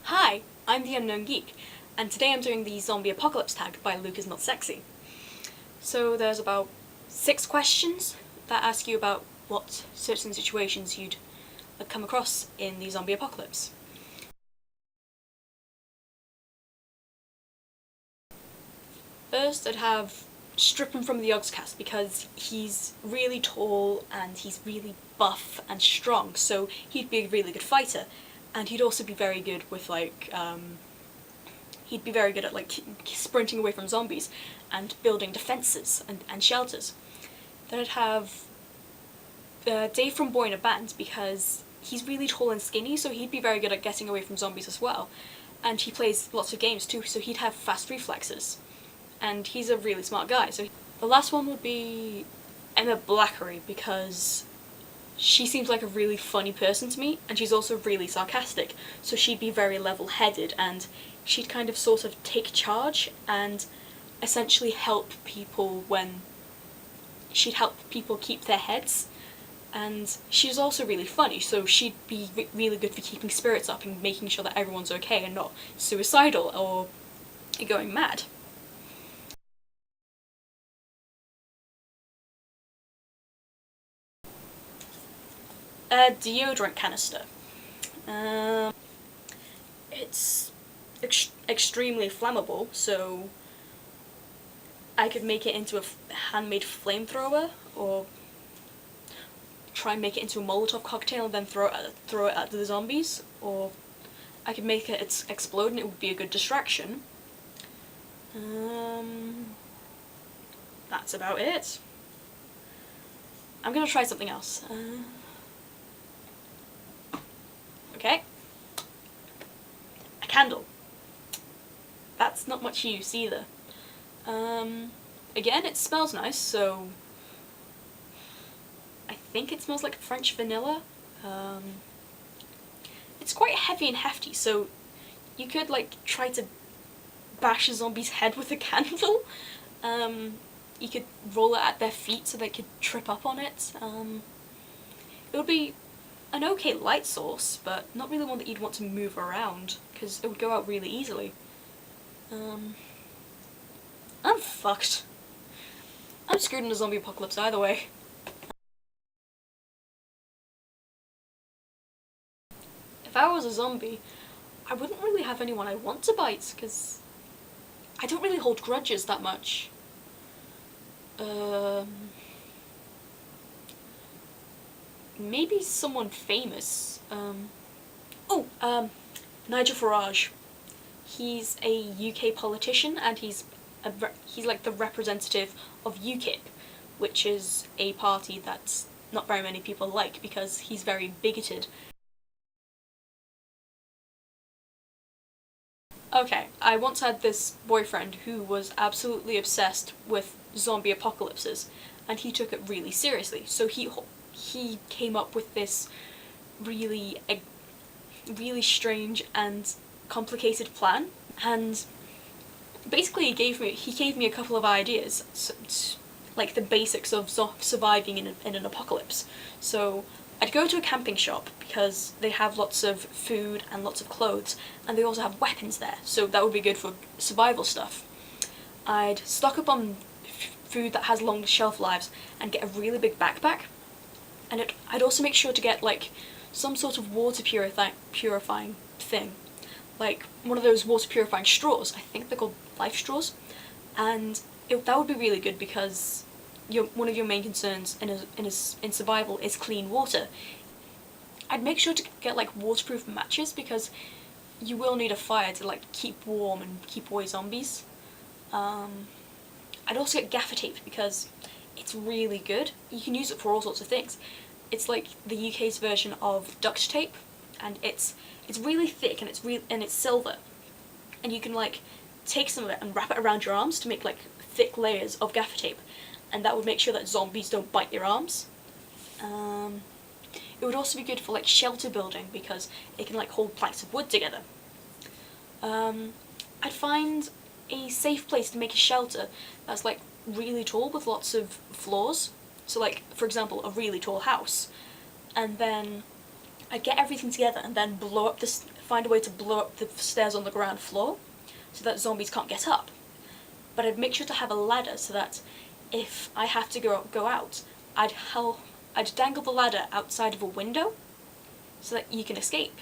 Hi, I'm the Unknown Geek, and today I'm doing the Zombie Apocalypse tag by LukeisnotSexy. So there's about 6 questions that ask you about what certain situations you'd come across in the zombie apocalypse. First, I'd have strip him from the Yogscast because he's really tall and he's really buff and strong, so he'd be a really good fighter. And he'd also be very good with he'd be very good at sprinting away from zombies and building defences and shelters. Then I'd have Dave from Boy in a Band because he's really tall and skinny, so he'd be very good at getting away from zombies as well. And he plays lots of games too, so he'd have fast reflexes. And he's a really smart guy. So the last one would be Emma Blackery because she seems like a really funny person to me, and she's also really sarcastic, so she'd be very level-headed, and she'd kind of sort of take charge and essentially help people she'd help people keep their heads. And she's also really funny, so she'd be really good for keeping spirits up and making sure that everyone's okay and not suicidal or going mad. A deodorant canister. It's extremely flammable, so I could make it into a handmade flamethrower, or try and make it into a Molotov cocktail and then throw it at the zombies, or I could make it explode and it would be a good distraction. That's about it. I'm gonna try something else. Okay. A candle. That's not much use either. Again, it smells nice, so I think it smells like French vanilla. It's quite heavy and hefty, so you could try to bash a zombie's head with a candle. You could roll it at their feet so they could trip up on it. It would be an okay light source, but not really one that you'd want to move around, because it would go out really easily. I'm fucked. I'm screwed in a zombie apocalypse either way. If I was a zombie, I wouldn't really have anyone I want to bite, because I don't really hold grudges that much. Maybe someone famous. Nigel Farage. He's a UK politician, and he's like the representative of UKIP, which is a party that not very many people like because he's very bigoted. Okay, I once had this boyfriend who was absolutely obsessed with zombie apocalypses, and he took it really seriously. So he came up with this really really strange and complicated plan, and basically he gave me a couple of ideas, like the basics of surviving in an apocalypse. So I'd go to a camping shop because they have lots of food and lots of clothes, and they also have weapons there, so that would be good for survival stuff. I'd stock up on food that has long shelf lives and get a really big backpack, and I'd also make sure to get some sort of water purifying thing, like one of those water purifying straws. I think they're called life straws, and that would be really good because one of your main concerns in survival is clean water. I'd make sure to get waterproof matches because you will need a fire to keep warm and keep away zombies. I'd also get gaffer tape because it's really good. You can use it for all sorts of things. It's like the UK's version of duct tape, and it's really thick and it's silver, and you can take some of it and wrap it around your arms to make thick layers of gaffer tape, and that would make sure that zombies don't bite your arms. It would also be good for shelter building because it can hold planks of wood together. I'd find a safe place to make a shelter that's really tall with lots of floors. So for example, a really tall house. And then I'd get everything together and then blow up this find a way to blow up the stairs on the ground floor so that zombies can't get up. But I'd make sure to have a ladder so that if I have to go out, I'd dangle the ladder outside of a window so that you can escape.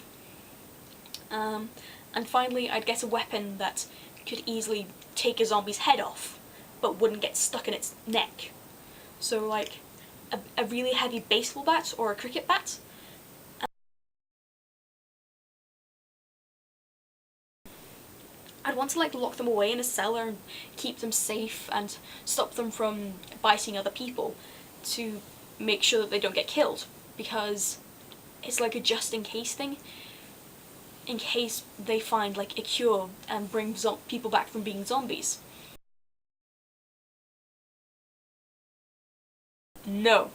And finally, I'd get a weapon that could easily take a zombie's head off, but wouldn't get stuck in its neck. So like a really heavy baseball bat or a cricket bat. I'd want to like lock them away in a cellar and keep them safe and stop them from biting other people to make sure that they don't get killed, because it's like a just in case thing, in case they find like a cure and bring people back from being zombies. No.